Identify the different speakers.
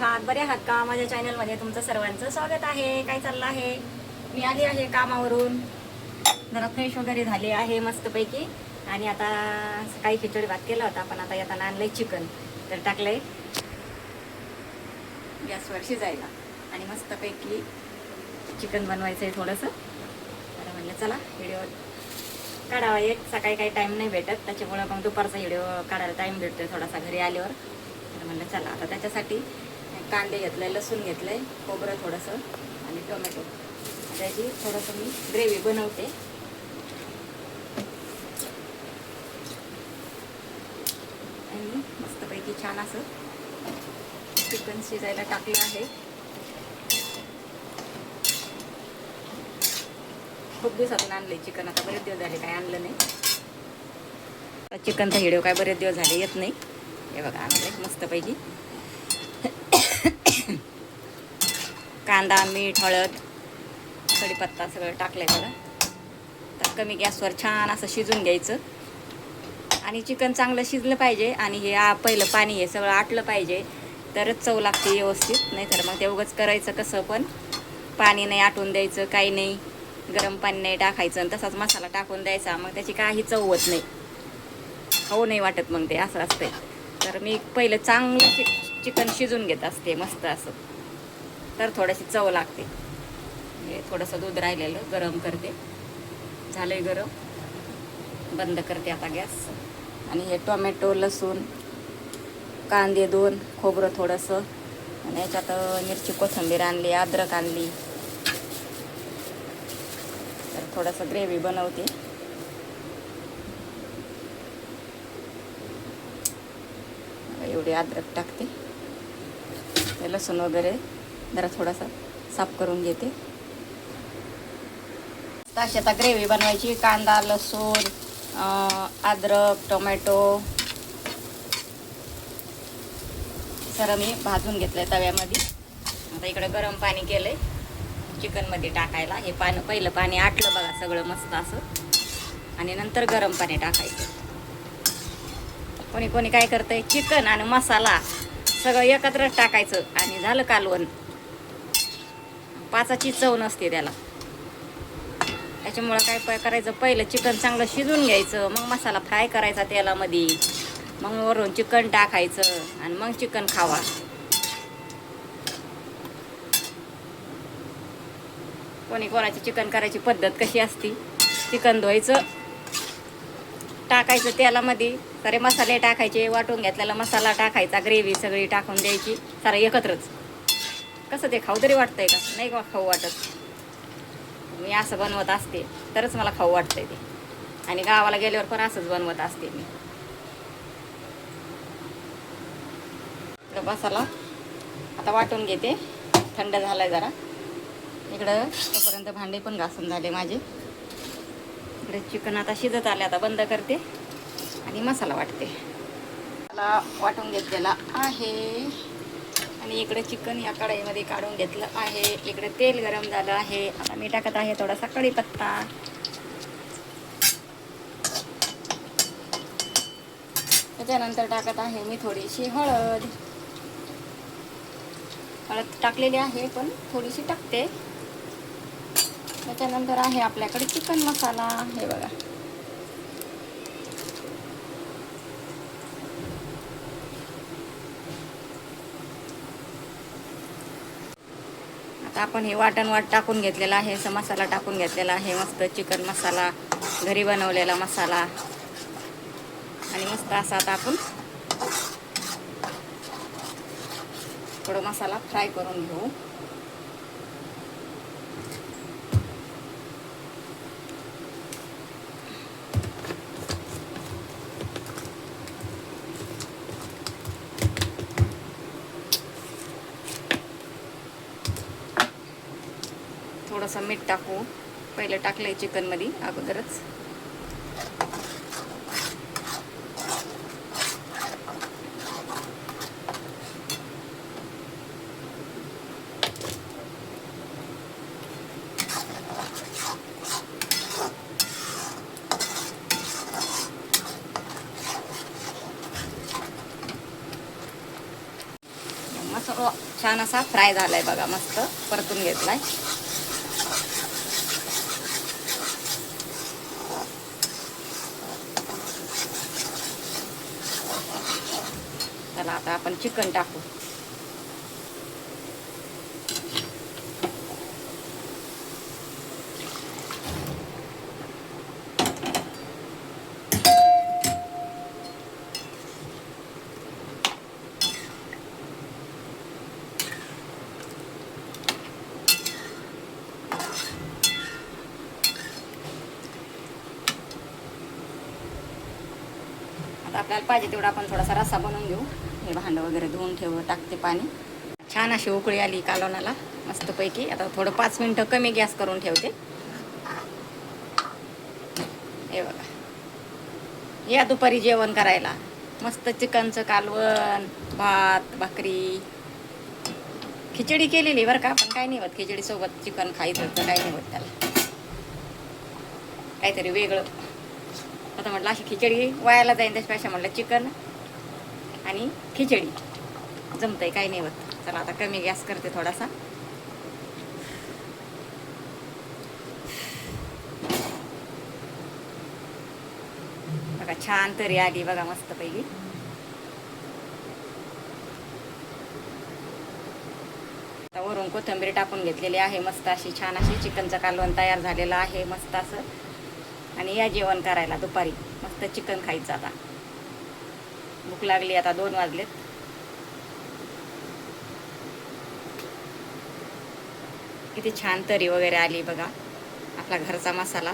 Speaker 1: आहात? बरे आहात का? माझ्या चॅनलमध्ये तुमचं सर्वांचं स्वागत आहे. काय चाललं आहे? मी आली आहे कामावरून, जरा फ्रेश वगैरे झाले आहे मस्तपैकी. आणि आता सकाळी खिचडी भात केला होता, पण आता येताना आणलंय चिकन, तर टाकलंय गॅसवर शिजायला. आणि मस्तपैकी चिकन बनवायचं आहे थोडंसं. तर म्हणलं चला व्हिडिओ काढावा एक. सकाळी काही टाईम नाही भेटत, त्याच्यामुळे मग दुपारचा व्हिडिओ काढायला टाईम भेटतोय थोडासा घरी आल्यावर. तर म्हणलं चला आता त्याच्यासाठी कांदे घेतले, लसूण घेतलंय, खोबरं थोडंसं आणि टोमॅटो. त्याची थोडंसं मी ग्रेव्ही बनवते. आणि मस्तपैकी छान असं चिकन शिजायला टाकलं आहे. खूप दिवसातून आणले चिकन, आता बरेच दिवस झाले काय आणलं नाही. चिकनचा व्हिडिओ काय बरेच दिवस झाले येत नाही. हे बघा आणलंय मस्तपैकी. कांदा, मीठ, हळद, कढीपत्ता सगळं टाकलंय बघा. तर कमी गॅसवर छान असं शिजून घ्यायचं. आणि चिकन चांगलं शिजलं पाहिजे. आणि हे पहिलं पाणी हे सगळं आटलं पाहिजे, तरच चव लागते व्यवस्थित. नाहीतर मग ते उगाच करायचं कसं पण, पाणी नाही आटून द्यायचं, काही नाही, गरम पाणी नाही टाकायचं आणि तसाच मसाला टाकून द्यायचा, मग त्याची काही चव होत नाही, खाऊ नाही वाटत मग ते, असं असतंय. तर मी पहिलं चांगलं चिकन शिजून घेत असते मस्त असं, तर थोडीशी चव लागते. हे थोडंसं दूध राहिलेलं गरम करते. झालंय गरम, बंद करते आता गॅस. आणि हे टोमॅटो, लसूण, कांदे 2, खोबरं थोडंसं, आणि याच्यात मिरची, कोथिंबीर आणली, अद्रक आणली. तर थोडंसं ग्रेव्ही बनवते. एवढी अद्रक टाकते. लसूण वगैरे जरा थोडासा साफ करून घेते. अशी आता ग्रेव्ही बनवायची. कांदा, लसूण, अद्रक, टोमॅटो सर्व मी भाजून घेतलंय तव्यामध्ये. आता इकडे गरम पाणी केलंय चिकनमध्ये टाकायला. हे पहिलं पाणी आटलं बघा सगळं मस्त असं, आणि नंतर गरम पाणी टाकायचं. कोणी कोणी काय करतंय, चिकन आणि मसाला सगळं एकत्रच टाकायचं आणि झालं कालवण. पाचाची चव नसते त्याला. त्याच्यामुळं काय करायचं, पहिलं चिकन चांगलं शिजून घ्यायचं, मग मसाला फ्राय करायचा तेलामध्ये, मग वरून चिकन टाकायचं आणि मग चिकन खावा. कोणी कोणाची चिकन करायची पद्धत कशी असती, चिकन धुवायचं, टाकायचं तेलामध्ये, सारे मसाले टाकायचे, वाटून घेतलेला मसाला टाकायचा, ग्रेव्ही सगळी टाकून द्यायची, सारं एकत्रच. कसं ते खाऊ तरी वाटतंय का? नाही का खाऊ वाटत. मी असं बनवत असते तरच मला खाऊ वाटतंय ते. आणि गावाला गेल्यावर पण असंच बनवत असते मी. मसाला आता वाटून घेते, थंड झालाय जरा. इकडं तोपर्यंत भांडे पण घासून झाले माझे. इकडे चिकन आता शिजत आले. आता बंद करते आणि मसाला वाटते. मसाला वाटून घेतलेला आहे. आणि इकडे चिकन या कढईमध्ये काढून घेतलं आहे. इकडे तेल गरम झालं आहे. आता मी टाकत आहे थोडासा कढीपत्ता. त्याच्यानंतर टाकत आहे मी थोडीशी हळद. हळद टाकलेली आहे पण थोडीशी टाकते. त्याच्यानंतर आहे आपल्याकडे चिकन मसाला. हे बघा, आता आपण हे वाट टाकून घेतलेला आहे, मसाला टाकून घेतलेला आहे. मस्त चिकन मसाला, घरी बनवलेला मसाला. आणि मस्त असा आता आपण थोडं मसाला फ्राय करून घेऊ. थोडंसं मीठ टाकू. पहिलं टाकलंय चिकनमध्ये अगोदरच. असं छान असा फ्राय झालाय बघा, मस्त परतून घेतलाय. चला आता आपण चिकन टाकू. आता आपल्याला पाहिजे तेवढा आपण थोडासा रस्सा बनवून घेऊ. हे भांडं वगैरे धुवून टाकते पाणी. छान अशी उकळी आली कालवणाला मस्तपैकी. आता थोडं 5 मिनिटं कमी गॅस करून ठेवते. हे बघा, या दुपारी जेवण करायला मस्त चिकनचं कालवण, भात, भाकरी, खिचडी केलेली बरं का, पण काय नाही होत खिचडीसोबत चिकन खायचं तर काय नाही होत, त्याला काहीतरी वेगळं. आता म्हटलं अशी खिचडी वायाला जाईन, त्याच्यापेक्षा म्हटलं चिकन आणि खिचडी जमतंय, काही नाही होत. चला आता कमी गॅस करते थोडासा. बघा छान तरी आली बघा मस्तपैकी. आता वरून कोथिंबीर टाकून घेतलेली आहे. मस्त अशी छान अशी चिकनचं कालवण तयार झालेलं आहे मस्त असं. आणि या जेवण करायला दुपारी मस्त चिकन खायचं. आता भूक लागली, आता 2 वाजलेत. किती छान तरी वगैरे आली बघा. आपला घरचा मसाला